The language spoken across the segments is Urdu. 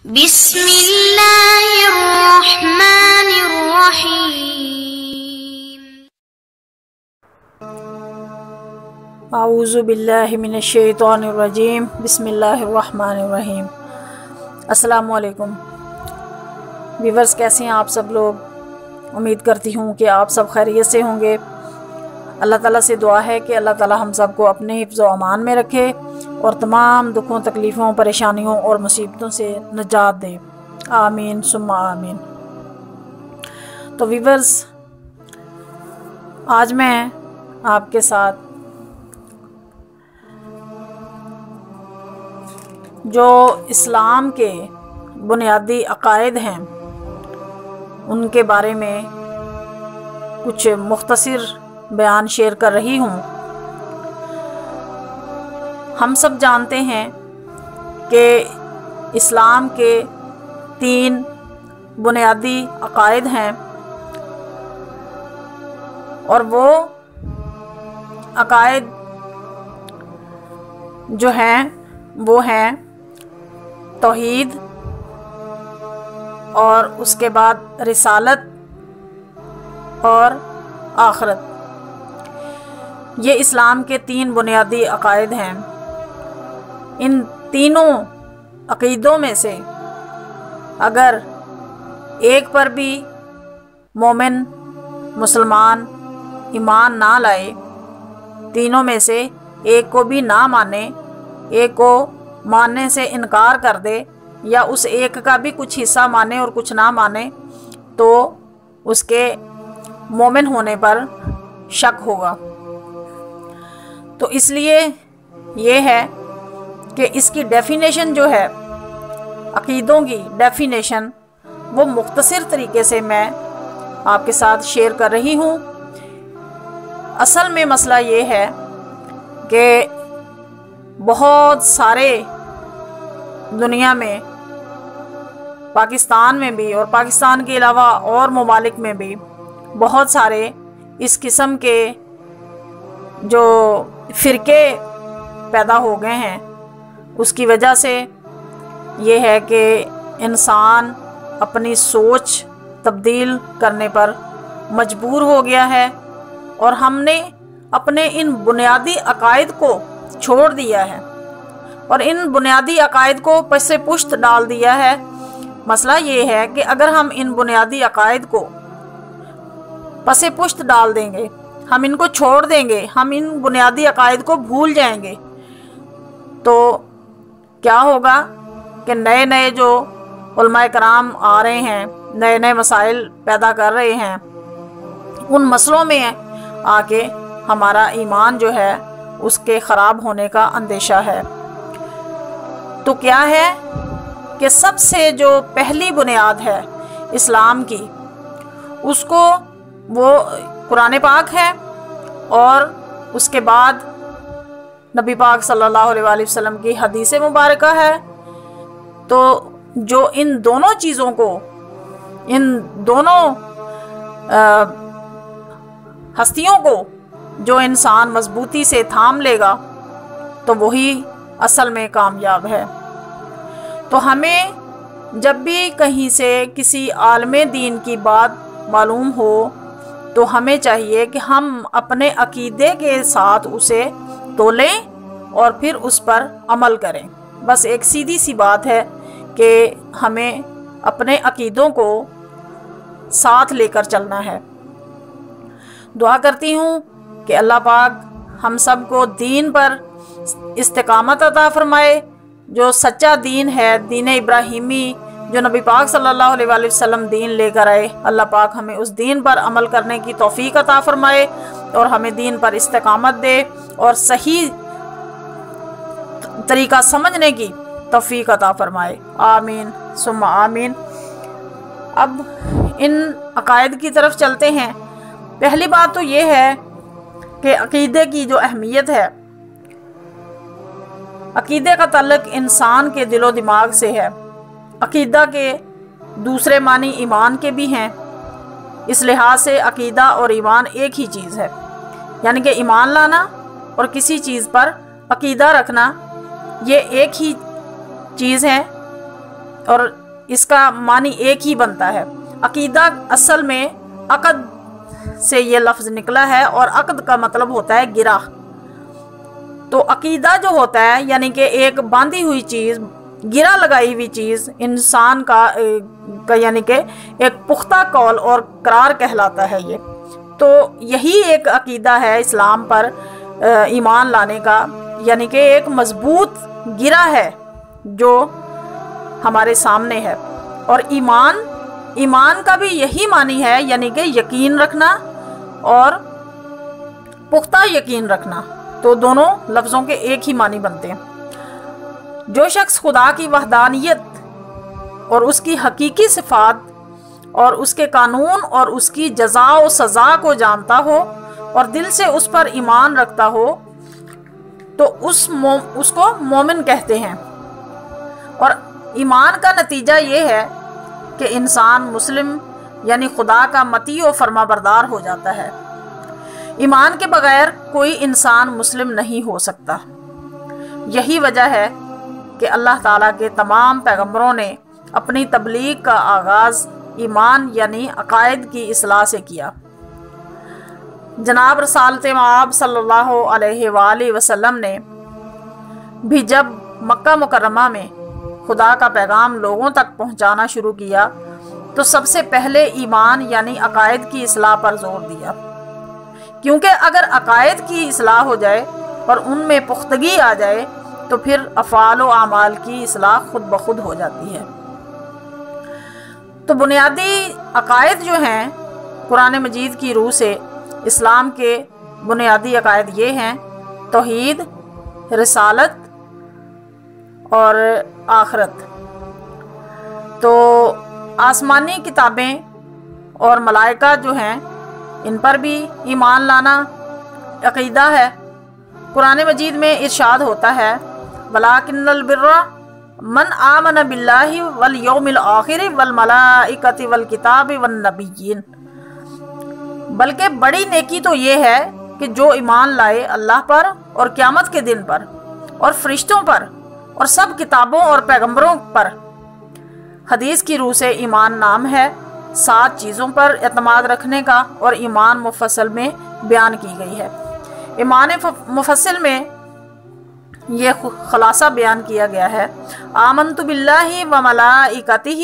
بسم اللہ الرحمن الرحیم۔ اعوذ باللہ من الشیطان الرجیم، بسم اللہ الرحمن الرحیم۔ السلام علیکم ویورز، کیسے ہیں آپ سب لوگ؟ امید کرتی ہوں کہ آپ سب خیریت سے ہوں گے۔ اللہ تعالیٰ سے دعا ہے کہ اللہ تعالیٰ ہم سب کو اپنے حفظ و امان میں رکھے اور تمام دکھوں، تکلیفوں، پریشانیوں اور مصیبتوں سے نجات دے، آمین ثم آمین۔ تو ویورز، آج میں آپ کے ساتھ جو اسلام کے بنیادی عقائد ہیں ان کے بارے میں کچھ مختصر بیان شیئر کر رہی ہوں۔ ہم سب جانتے ہیں کہ اسلام کے 3 بنیادی عقائد ہیں، اور وہ عقائد جو ہیں وہ ہیں توحید، اور اس کے بعد رسالت اور آخرت۔ یہ اسلام کے 3 بنیادی عقائد ہیں۔ ان تینوں عقیدوں میں سے اگر ایک پر بھی مومن مسلمان ایمان نہ لائے، تینوں میں سے ایک کو بھی نہ مانے، ایک کو ماننے سے انکار کر دے، یا اس ایک کا بھی کچھ حصہ مانے اور کچھ نہ مانے، تو اس کے مومن ہونے پر شک ہوگا۔ تو اس لیے یہ ہے کہ اس کی ڈیفینیشن جو ہے، عقیدوں کی ڈیفینیشن، وہ مختصر طریقے سے میں آپ کے ساتھ شیئر کر رہی ہوں۔ اصل میں مسئلہ یہ ہے کہ بہت سارے دنیا میں، پاکستان میں بھی اور پاکستان کے علاوہ اور ممالک میں بھی بہت سارے اس قسم کے جو فرقے پیدا ہو گئے ہیں۔ اس کی وجہ سے یہ ہے کہ انسان اپنی سوچ تبدیل کرنے پر مجبور ہو گیا ہے، اور ہم نے اپنے ان بنیادی عقائد کو چھوڑ دیا ہے اور ان بنیادی عقائد کو پس پشت ڈال دیا ہے۔ مسئلہ یہ ہے کہ اگر ہم ان بنیادی عقائد کو پس پشت ڈال دیں گے، ہم ان کو چھوڑ دیں گے، ہم ان بنیادی عقائد کو بھول جائیں گے، تو کیا ہوگا کہ نئے نئے جو علماء کرام آ رہے ہیں، نئے نئے مسائل پیدا کر رہے ہیں، ان مسئلوں میں آ کے ہمارا ایمان جو ہے اس کے خراب ہونے کا اندیشہ ہے۔ تو کیا ہے کہ سب سے جو پہلی بنیاد ہے اسلام کی، اس کو وہ قرآن پاک ہے، اور اس کے بعد نبی پاک صلی اللہ علیہ وآلہ وسلم کی حدیث مبارکہ ہے۔ تو جو ان دونوں چیزوں کو، ان دونوں ہستیوں کو جو انسان مضبوطی سے تھام لے گا تو وہی اصل میں کامیاب ہے۔ تو ہمیں جب بھی کہیں سے کسی عالم دین کی بات معلوم ہو تو ہمیں چاہیے کہ ہم اپنے عقیدے کے ساتھ اسے تولیں اور پھر اس پر عمل کریں۔ بس ایک سیدھی سی بات ہے کہ ہمیں اپنے عقیدوں کو ساتھ لے کر چلنا ہے۔ دعا کرتی ہوں کہ اللہ پاک ہم سب کو دین پر استقامت عطا فرمائے۔ جو سچا دین ہے، دین ابراہیمی، جو نبی پاک صلی اللہ علیہ وآلہ وسلم دین لے کر آئے، اللہ پاک ہمیں اس دین پر عمل کرنے کی توفیق عطا فرمائے اور ہمیں دین پر استقامت دے اور صحیح طریقہ سمجھنے کی توفیق عطا فرمائے، آمین ثم آمین۔ اب ان عقائد کی طرف چلتے ہیں۔ پہلی بات تو یہ ہے کہ عقیدے کی جو اہمیت ہے، عقیدے کا تعلق انسان کے دل و دماغ سے ہے۔ عقیدہ کے دوسرے معنی ایمان کے بھی ہیں۔ اس لحاظ سے عقیدہ اور ایمان ایک ہی چیز ہے، یعنی کہ ایمان لانا اور کسی چیز پر عقیدہ رکھنا، یہ ایک ہی چیز ہے۔ اور اس کا معنی ایک ہی بنتا ہے۔ عقیدہ اصل میں عقد سے یہ لفظ نکلا ہے، اور عقد کا مطلب ہوتا ہے گرہ۔ تو عقیدہ جو ہوتا ہے یعنی کہ ایک باندھی ہوئی چیز، گرہ لگائی ہوئی چیز، انسان کا یعنی کہ ایک پختہ قول اور قرار کہلاتا ہے یہ۔ تو یہی ایک عقیدہ ہے اسلام پر ایمان لانے کا، یعنی کہ ایک مضبوط گرہ ہے جو ہمارے سامنے ہے۔ اور ایمان کا بھی یہی معنی ہے، یعنی کہ یقین رکھنا اور پختہ یقین رکھنا۔ تو دونوں لفظوں کے ایک ہی معنی بنتے ہیں۔ جو شخص خدا کی وحدانیت اور اس کی حقیقی صفات اور اس کے قانون اور اس کی جزا و سزا کو جانتا ہو اور دل سے اس پر ایمان رکھتا ہو تو اس کو مومن کہتے ہیں۔ اور ایمان کا نتیجہ یہ ہے کہ انسان مسلم یعنی خدا کا مطیع و فرما بردار ہو جاتا ہے۔ ایمان کے بغیر کوئی انسان مسلم نہیں ہو سکتا۔ یہی وجہ ہے کہ اللہ تعالیٰ کے تمام پیغمبروں نے اپنی تبلیغ کا آغاز ایمان یعنی عقائد کی اصلاح سے کیا۔ جناب رسالت مآب صلی اللہ علیہ وآلہ وسلم نے بھی جب مکہ مکرمہ میں خدا کا پیغام لوگوں تک پہنچانا شروع کیا تو سب سے پہلے ایمان یعنی عقائد کی اصلاح پر زور دیا، کیونکہ اگر عقائد کی اصلاح ہو جائے اور ان میں پختگی آ جائے تو پھر افعال و اعمال کی اصلاح خود بخود ہو جاتی ہے۔ تو بنیادی عقائد جو ہیں قرآن مجید کی روح سے اسلام کے بنیادی عقائد یہ ہیں: توحید، رسالت اور آخرت۔ تو آسمانی کتابیں اور ملائکہ جو ہیں ان پر بھی ایمان لانا عقیدہ ہے۔ قرآن مجید میں ارشاد ہوتا ہے: وَلَٰكِنَّ الْبِرَّ مَنْ آمَنَ بِاللَّهِ وَالْيَوْمِ الْآخِرِ وَالْمَلَائِكَةِ وَالْكِتَابِ وَالنَّبِيِّينَ۔ بلکہ بڑی نیکی تو یہ ہے کہ جو ایمان لائے اللہ پر اور قیامت کے دن پر اور فرشتوں پر اور سب کتابوں اور پیغمبروں پر۔ حدیث کی روح سے ایمان نام ہے 7 چیزوں پر اعتماد رکھنے کا، اور ایمان مفصل میں بیان کی گئی ہے۔ ایمان مفصل میں یہ خلاصہ بیان کیا گیا ہے: آمنت باللہ وملائکتہ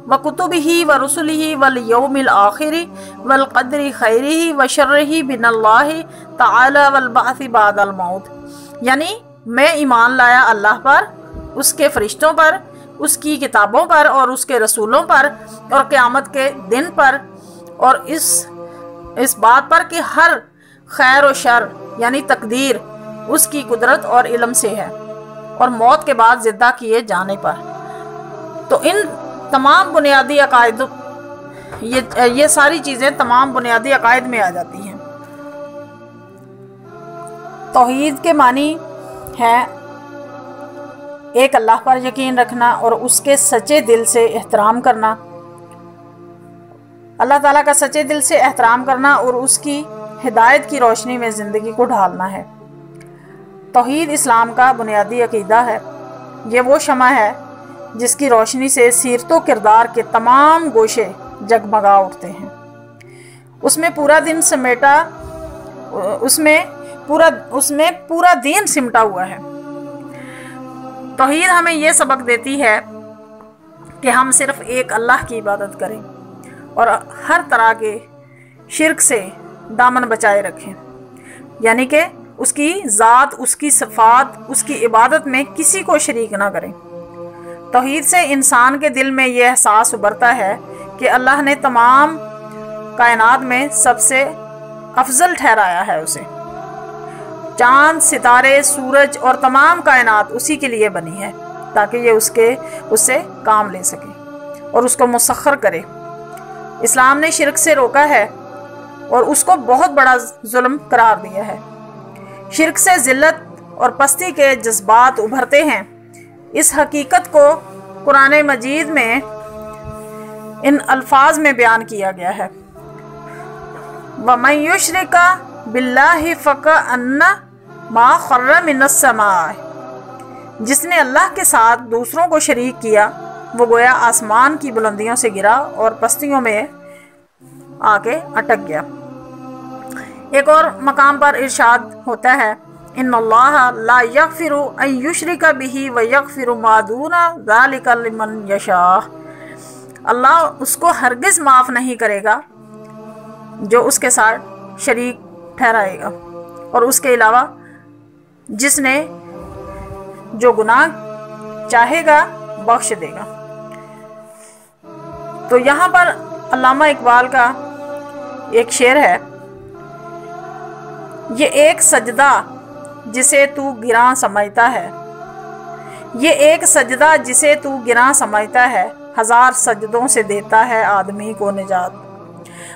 وکتبہ ورسلہ والیوم الآخر والقدر خیرہ وشرہ من اللہ تعالی والبعث بعد الموت۔ یعنی میں ایمان لایا اللہ پر، اس کے فرشتوں پر، اس کی کتابوں پر اور اس کے رسولوں پر اور قیامت کے دن پر، اور اس بات پر کہ ہر خیر و شر یعنی تقدیر اس کی قدرت اور علم سے ہے، اور موت کے بعد زندہ کیے جانے پر۔ تو ان تمام بنیادی عقائد، یہ ساری چیزیں تمام بنیادی عقائد میں آ جاتی ہیں۔ توحید کے معنی ہے ایک اللہ پر یقین رکھنا اور اس کے سچے دل سے احترام کرنا، اللہ تعالیٰ کا سچے دل سے احترام کرنا اور اس کی ہدایت کی روشنی میں زندگی کو ڈھالنا ہے۔ توحید اسلام کا بنیادی عقیدہ ہے۔ یہ وہ شمع ہے جس کی روشنی سے سیرت و کردار کے تمام گوشے جگمگا اٹھتے ہیں۔ اس میں پورا دین سمٹا ہوا ہے۔ توحید ہمیں یہ سبق دیتی ہے کہ ہم صرف ایک اللہ کی عبادت کریں اور ہر طرح کے شرک سے دامن بچائے رکھیں، یعنی کہ اس کی ذات، اس کی صفات، اس کی عبادت میں کسی کو شریک نہ کریں۔ توحید سے انسان کے دل میں یہ احساس ابھرتا ہے کہ اللہ نے تمام کائنات میں سب سے افضل ٹھہرایا ہے اسے۔ چاند، ستارے، سورج اور تمام کائنات اسی کے لیے بنی ہے تاکہ یہ اس سے کام لے سکے اور اس کو مسخر کرے۔ اسلام نے شرک سے روکا ہے اور اس کو بہت بڑا ظلم قرار دیا ہے۔ شرک سے ذلت اور پستی کے جذبات ابھرتے ہیں۔ اس حقیقت کو قرآن مجید میں ان الفاظ میں بیان کیا گیا ہے: وَمَن يُشْرِكَ بِاللَّهِ فَكَأَنَّ مَا خَرَّ مِنَ السَّمَاءِ۔ جس نے اللہ کے ساتھ دوسروں کو شریک کیا وہ گویا آسمان کی بلندیوں سے گرا اور پستیوں میں آ کے اٹک گیا۔ ایک اور مقام پر ارشاد ہوتا ہے ان اللہ لا یغفر ان یشرک بہ ویغفر ما دون ذلک لمن یشاء، اللہ اس کو ہرگز معاف نہیں کرے گا جو اس کے ساتھ شریک ٹھہرائے گا، اور اس کے علاوہ جس نے جو گناہ چاہے گا بخش دے گا۔ تو یہاں پر علامہ اقبال کا ایک شعر ہے، یہ ایک سجدہ جسے تو گراں سمجھتا ہے، یہ ایک سجدہ جسے تو گراں سمجھتا ہے، ہزار سجدوں سے دیتا ہے آدمی کو نجات۔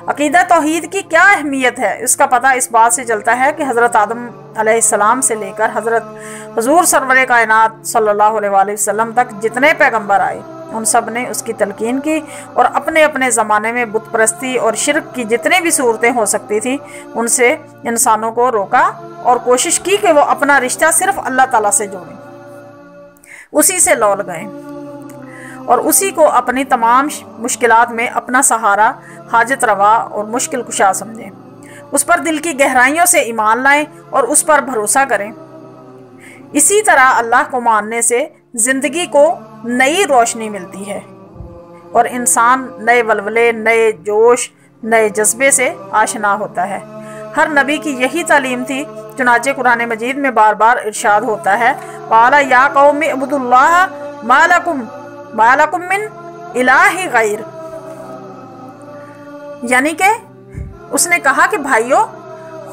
عقیدہ توحید کی کیا اہمیت ہے اس کا پتہ اس بات سے چلتا ہے کہ حضرت آدم علیہ السلام سے لے کر حضرت حضور سرور کائنات صلی اللہ علیہ وآلہ وسلم تک جتنے پیغمبر آئے ان سب نے اس کی تلقین کی، اور اپنے اپنے زمانے میں بت پرستی اور شرک کی جتنی بھی صورتیں ہو سکتی تھیں ان سے انسانوں کو روکا اور کوشش کی کہ وہ اپنا رشتہ صرف اللہ تعالیٰ سے جوڑیں، اسی سے لول گئے اور اسی کو اپنی تمام مشکلات میں اپنا سہارا، حاجت روا اور مشکل کشا سمجھیں، اس پر دل کی گہرائیوں سے ایمان لائیں اور اس پر بھروسہ کریں۔ اسی طرح اللہ کو ماننے سے زندگی کو نئی روشنی ملتی ہے اور انسان نئے ولولے، نئے جوش، نئے جذبے سے آشنا ہوتا ہے۔ ہر نبی کی یہی تعلیم تھی، چنانچہ قرآن مجید میں بار بار ارشاد ہوتا ہے قَالَ يَا قَوْمِ اعْبُدُوا اللَّهَ مَا لَكُم مِّنْ إِلَٰهٍ غَيْرُ، یعنی کہ اس نے کہا کہ بھائیو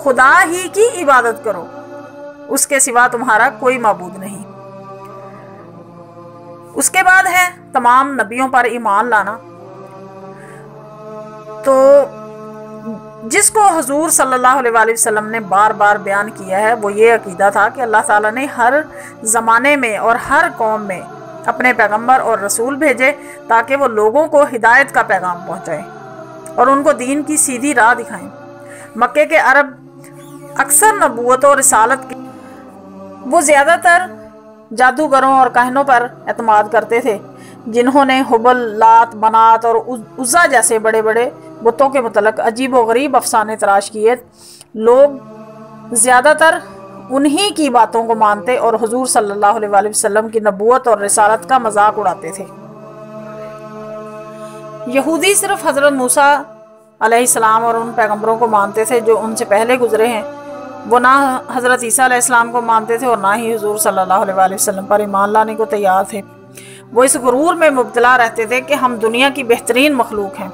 خدا ہی کی عبادت کرو، اس کے سوا تمہارا کوئی معبود نہیں۔ اس کے بعد ہے تمام نبیوں پر ایمان لانا۔ تو جس کو حضور صلی اللہ علیہ وآلہ وسلم نے بار بار بیان کیا ہے وہ یہ عقیدہ تھا کہ اللہ تعالیٰ نے ہر زمانے میں اور ہر قوم میں اپنے پیغمبر اور رسول بھیجے تاکہ وہ لوگوں کو ہدایت کا پیغام پہنچائیں اور ان کو دین کی سیدھی راہ دکھائیں۔ مکے کے عرب اکثر نبوت اور رسالت کے وہ زیادہ تر جادوگروں اور کاہنوں پر اعتماد کرتے تھے، جنہوں نے حبل، لات، منات اور عزا جیسے بڑے بڑے بتوں کے متعلق عجیب و غریب افسانے تراش کیے۔ لوگ زیادہ تر انہی کی باتوں کو مانتے اور حضور صلی اللہ علیہ وآلہ وسلم کی نبوت اور رسالت کا مذاق اڑاتے تھے۔ یہودی صرف حضرت موسیٰ علیہ السلام اور ان پیغمبروں کو مانتے تھے جو ان سے پہلے گزرے ہیں، وہ نہ حضرت عیسیٰ علیہ السلام کو مانتے تھے اور نہ ہی حضور صلی اللہ علیہ وآلہ وسلم پر ایمان لانے کو تیار تھے۔ وہ اس غرور میں مبتلا رہتے تھے کہ ہم دنیا کی بہترین مخلوق ہیں۔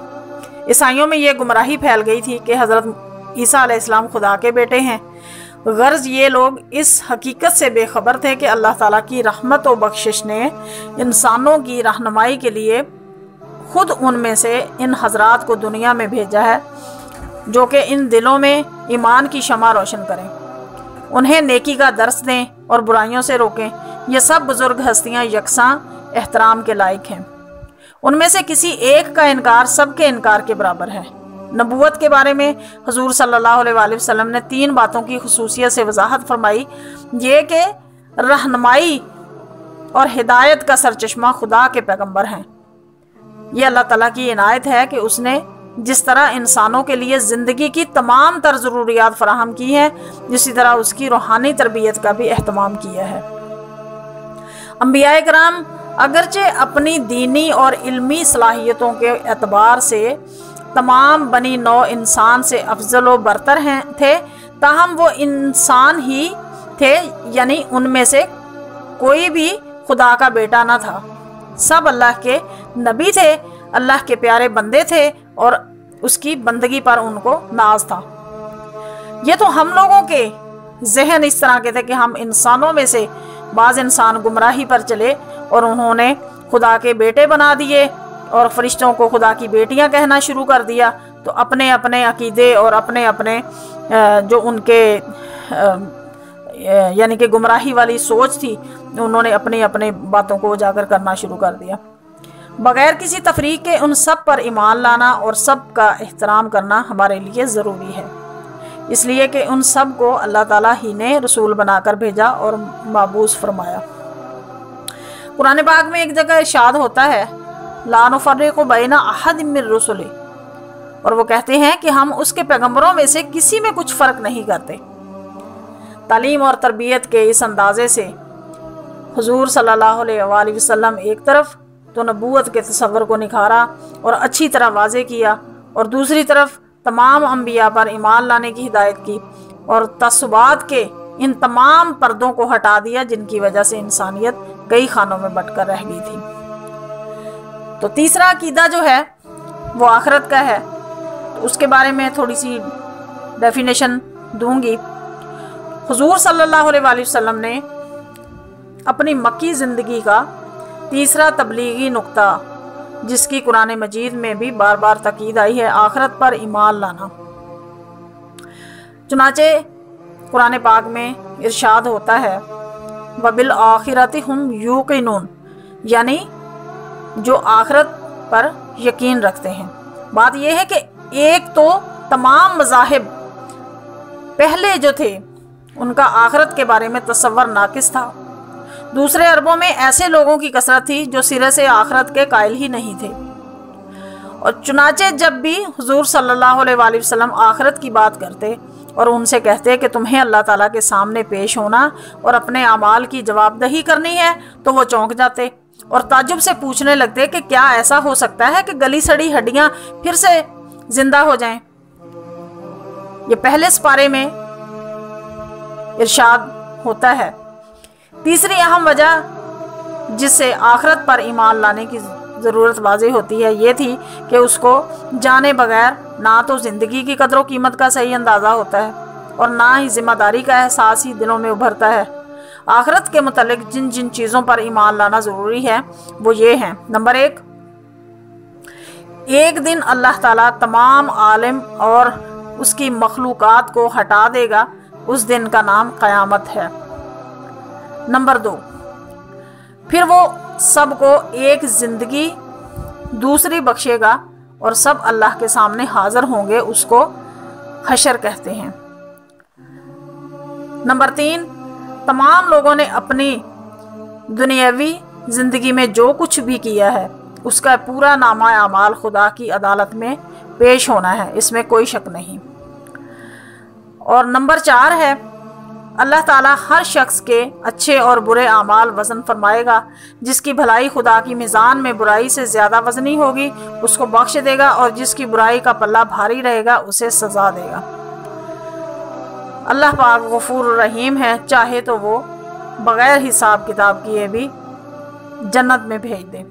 عیسائیوں میں یہ گمراہی پھیل گئی تھی کہ حضرت عیسیٰ علیہ السلام خدا کے بیٹے ہیں۔ غرض یہ لوگ اس حقیقت سے بے خبر تھے کہ اللہ تعالیٰ کی رحمت و بخشش نے انسانوں کی رہنمائی کے لیے خود ان میں سے ان حضرات کو دنیا میں بھیجا ہے جو کہ ان دلوں میں ایمان کی شمع روشن کریں، انہیں نیکی کا درس دیں اور برائیوں سے روکیں۔ یہ سب بزرگ ہستیاں یکساں احترام کے لائق ہیں، ان میں سے کسی ایک کا انکار سب کے انکار کے برابر ہے۔ نبوت کے بارے میں حضور صلی اللہ علیہ وآلہ وسلم نے 3 باتوں کی خصوصیت سے وضاحت فرمائی، یہ کہ رہنمائی اور ہدایت کا سرچشمہ خدا کے پیغمبر ہیں۔ یہ اللہ تعالیٰ کی عنایت ہے کہ اس نے جس طرح انسانوں کے لیے زندگی کی تمام تر ضروریات فراہم کی ہیں، اسی طرح اس کی روحانی تربیت کا بھی اہتمام کیا ہے۔ انبیاء کرام اگرچہ اپنی دینی اور علمی صلاحیتوں کے اعتبار سے تمام بنی نوع انسان سے افضل و برتر تھے، تاہم وہ انسان ہی تھے، یعنی ان میں سے کوئی بھی خدا کا بیٹا نہ تھا۔ سب اللہ کے نبی تھے، اللہ کے پیارے بندے تھے اور اس کی بندگی پر ان کو ناز تھا۔ یہ تو ہم لوگوں کے ذہن اس طرح کے تھے کہ ہم انسانوں میں سے بعض انسان گمراہی پر چلے اور انہوں نے خدا کے بیٹے بنا دیے اور فرشتوں کو خدا کی بیٹیاں کہنا شروع کر دیا، تو اپنے اپنے عقیدے اور اپنے اپنے جو ان کے یعنی کہ گمراہی والی سوچ تھی، انہوں نے اپنے اپنے باتوں کو اجاگر کرنا شروع کر دیا۔ بغیر کسی تفریق کے ان سب پر ایمان لانا اور سب کا احترام کرنا ہمارے لیے ضروری ہے، اس لیے کہ ان سب کو اللہ تعالیٰ ہی نے رسول بنا کر بھیجا اور مبعوث فرمایا۔ قرآن پاک میں ایک جگہ ارشاد ہوتا ہے لا نفرق بین احد من رسلہ، اور وہ کہتے ہیں کہ ہم اس کے پیغمبروں میں سے کسی میں کچھ فرق نہیں کرتے۔ تعلیم اور تربیت کے اس اندازے سے حضور صلی اللہ علیہ وآلہ وسلم ایک طرف تو نبوت کے تصور کو نکھارا اور اچھی طرح واضح کیا، اور دوسری طرف تمام انبیاء پر ایمان لانے کی ہدایت کی اور تعصبات کے ان تمام پردوں کو ہٹا دیا جن کی وجہ سے انسانیت کئی خانوں میں بٹ کر رہ گئی تھی۔ تو تیسرا عقیدہ جو ہے وہ آخرت کا ہے، تو اس کے بارے میں تھوڑی سی ڈیفینیشن دوں گی۔ حضور صلی اللہ علیہ وآلہ وسلم نے اپنی مکی زندگی کا تیسرا تبلیغی نقطہ، جس کی قرآن مجید میں بھی بار بار تاکید آئی ہے، آخرت پر ایمان لانا۔ چنانچہ قرآن پاک میں ارشاد ہوتا ہے وَبِالْآخِرَةِ هُمْ يُوقِنُونَ، یعنی جو آخرت پر یقین رکھتے ہیں۔ بات یہ ہے کہ ایک تو تمام مذاہب پہلے جو تھے ان کا آخرت کے بارے میں تصور ناقص تھا، دوسرے اربوں میں ایسے لوگوں کی کثرت تھی جو سرے سے آخرت کے قائل ہی نہیں تھے، اور چنانچہ جب بھی حضور صلی اللہ علیہ وآلہ وسلم آخرت کی بات کرتے اور ان سے کہتے کہ تمہیں اللہ تعالیٰ کے سامنے پیش ہونا اور اپنے اعمال کی جواب دہی کرنی ہے، تو وہ چونک جاتے اور تعجب سے پوچھنے لگتے کہ کیا ایسا ہو سکتا ہے کہ گلی سڑی ہڈیاں پھر سے زندہ ہو جائیں۔ یہ پہلے سپارے میں ارشاد ہوتا ہے۔ تیسری اہم وجہ جس سے آخرت پر ایمان لانے کی ضرورت واضح ہوتی ہے یہ تھی کہ اس کو جانے بغیر نہ تو زندگی کی قدر و قیمت کا صحیح اندازہ ہوتا ہے اور نہ ہی ذمہ داری کا احساس ہی دلوں میں ابھرتا ہے۔ آخرت کے متعلق جن جن چیزوں پر ایمان لانا ضروری ہے وہ یہ ہیں۔ نمبر ایک دن اللہ تعالیٰ تمام عالم اور اس کی مخلوقات کو ہٹا دے گا، اس دن کا نام قیامت ہے۔ نمبر 2، پھر وہ سب کو ایک زندگی دوسری بخشے گا اور سب اللہ کے سامنے حاضر ہوں گے، اس کو حشر کہتے ہیں۔ نمبر 3، تمام لوگوں نے اپنی دنیاوی زندگی میں جو کچھ بھی کیا ہے اس کا پورا نامہ اعمال خدا کی عدالت میں پیش ہونا ہے، اس میں کوئی شک نہیں۔ اور نمبر 4 ہے اللہ تعالیٰ ہر شخص کے اچھے اور برے اعمال وزن فرمائے گا، جس کی بھلائی خدا کی میزان میں برائی سے زیادہ وزنی ہوگی اس کو بخش دے گا، اور جس کی برائی کا پلہ بھاری رہے گا اسے سزا دے گا۔ اللہ پاک غفور الرحیم ہے، چاہے تو وہ بغیر حساب کتاب کیے بھی جنت میں بھیج دے۔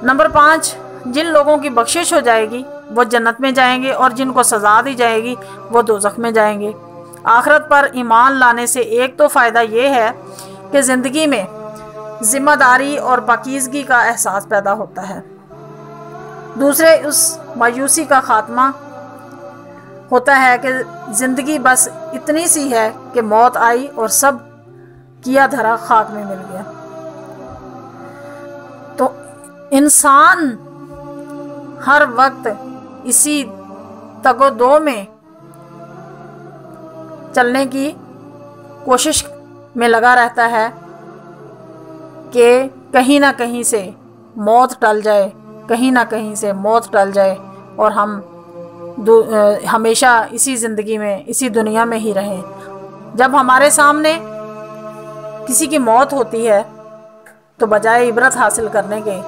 نمبر 5، جن لوگوں کی بخشش ہو جائے گی وہ جنت میں جائیں گے، اور جن کو سزا دی جائے گی وہ دوزخ میں جائیں گے۔ آخرت پر ایمان لانے سے ایک تو فائدہ یہ ہے کہ زندگی میں ذمہ داری اور پاکیزگی کا احساس پیدا ہوتا ہے، دوسرے اس مایوسی کا خاتمہ ہوتا ہے کہ زندگی بس اتنی سی ہے کہ موت آئی اور سب کیا دھرا خاک میں مل گیا۔ تو انسان ہر وقت اسی تگ و دو میں چلنے کی کوشش میں لگا رہتا ہے کہ کہیں نہ کہیں سے موت ٹل جائے، کہیں نہ کہیں سے موت ٹل جائے اور ہم ہمیشہ اسی زندگی میں اسی دنیا میں ہی رہیں۔ جب ہمارے سامنے کسی کی موت ہوتی ہے تو بجائے عبرت حاصل کرنے کے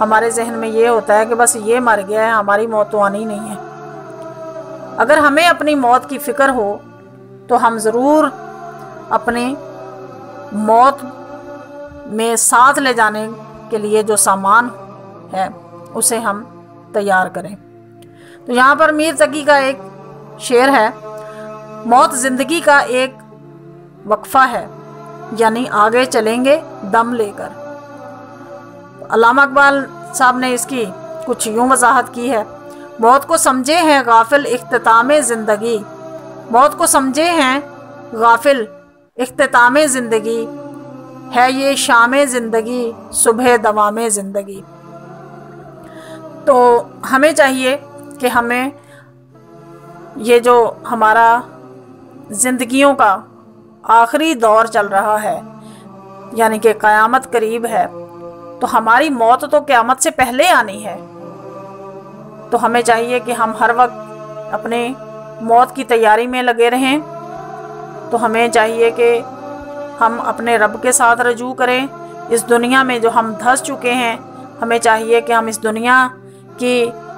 ہمارے ذہن میں یہ ہوتا ہے کہ بس یہ مر گیا ہے، ہماری موت تو آنی نہیں ہے۔ اگر ہمیں اپنی موت کی فکر ہو تو ہم ضرور اپنی موت میں ساتھ لے جانے کے لیے جو سامان ہے اسے ہم تیار کریں۔ تو یہاں پر میر تقی کا ایک شعر ہے، موت زندگی کا ایک وقفہ ہے، یعنی آگے چلیں گے دم لے کر۔ علامہ اقبال صاحب نے اس کی کچھ یوں وضاحت کی ہے، موت کو سمجھے ہیں غافل اختتام زندگی، موت کو سمجھے ہیں غافل اختتام زندگی، ہے یہ شام زندگی صبح دوام زندگی۔ تو ہمیں چاہیے کہ ہمیں یہ جو ہمارا زندگیوں کا آخری دور چل رہا ہے، یعنی کہ قیامت قریب ہے، تو ہماری موت تو قیامت سے پہلے آنی ہے، تو ہمیں چاہیے کہ ہم ہر وقت اپنے موت کی تیاری میں لگے رہیں۔ تو ہمیں چاہیے کہ ہم اپنے رب کے ساتھ رجوع کریں۔ اس دنیا میں جو ہم دھس چکے ہیں، ہمیں چاہیے کہ ہم اس دنیا کی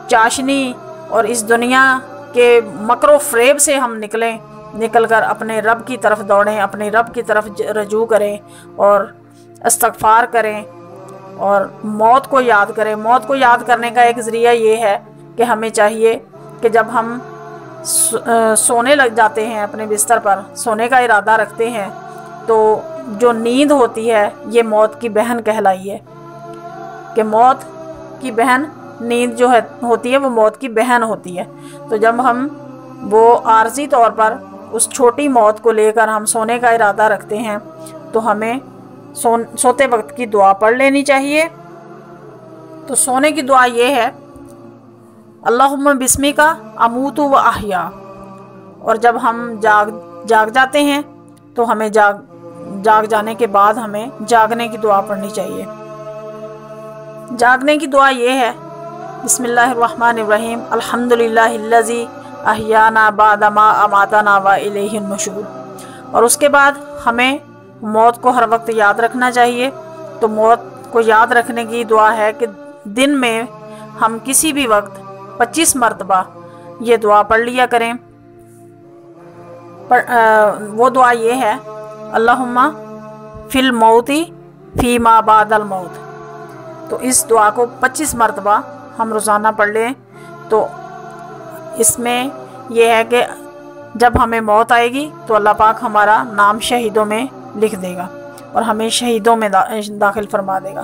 چاشنی اور اس دنیا کے مکر و فریب سے ہم نکل کر اپنے رب کی طرف دوڑیں، اپنے رب کی طرف رجوع کریں اور استغفار کریں اور موت کو یاد کریں۔ موت کو یاد کرنے کا ایک ذریعہ یہ ہے کہ ہمیں چاہیے کہ جب ہم سونے لگ جاتے ہیں، اپنے بستر پر سونے کا ارادہ رکھتے ہیں، تو جو نیند ہوتی ہے یہ موت کی بہن کہلائی ہے، کہ موت کی بہن نیند جو ہوتی ہے وہ موت کی بہن ہوتی ہے۔ تو جب ہم وہ عارضی طور پر اس چھوٹی موت کو لے کر ہم سونے کا ارادہ رکھتے ہیں تو ہمیں سوتے وقت کی دعا پڑھ لینی چاہیے۔ تو سونے کی دعا یہ ہے، اللہم بسمک اموت و احیا، اور جب ہم جاگ جاتے ہیں تو ہمیں جاگ جانے کے بعد ہمیں جاگنے کی دعا پڑھنی چاہیے۔ جاگنے کی دعا یہ ہے، بسم اللہ الرحمن الرحیم، الحمدللہ الذی احیانا بعد ما اماتنا و الیہ النشور۔ اور اس کے بعد ہمیں موت کو ہر وقت یاد رکھنا چاہیے۔ تو موت کو یاد رکھنے کی دعا ہے کہ دن میں ہم کسی بھی وقت 25 مرتبہ یہ دعا پڑھ لیا کریں۔ وہ دعا یہ ہے، اللہم فی الموت فی ما بعد الموت۔ تو اس دعا کو 25 مرتبہ ہم روزانہ پڑھ لیں۔ تو اس میں یہ ہے کہ جب ہمیں موت آئے گی تو اللہ پاک ہمارا نام شہیدوں میں لکھ دے گا اور ہمیں شہیدوں میں داخل فرما دے گا۔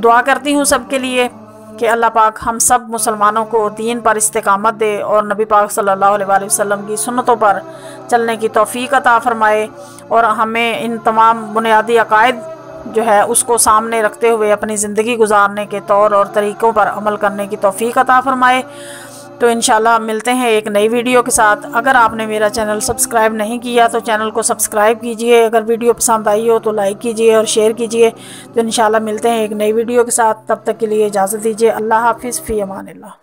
دعا کرتی ہوں سب کے لیے کہ اللہ پاک ہم سب مسلمانوں کو دین پر استقامت دے اور نبی پاک صلی اللہ علیہ وآلہ وسلم کی سنتوں پر چلنے کی توفیق عطا فرمائے، اور ہمیں ان تمام بنیادی عقائد جو ہے اس کو سامنے رکھتے ہوئے اپنی زندگی گزارنے کے طور اور طریقوں پر عمل کرنے کی توفیق عطا فرمائے۔ تو انشاءاللہ ملتے ہیں ایک نئی ویڈیو کے ساتھ۔ اگر آپ نے میرا چینل سبسکرائب نہیں کیا تو چینل کو سبسکرائب کیجئے، اگر ویڈیو پسند آئی ہو تو لائک کیجئے اور شیئر کیجئے۔ تو انشاءاللہ ملتے ہیں ایک نئی ویڈیو کے ساتھ، تب تک کے لیے اجازت دیجئے۔ اللہ حافظ، فی امان اللہ۔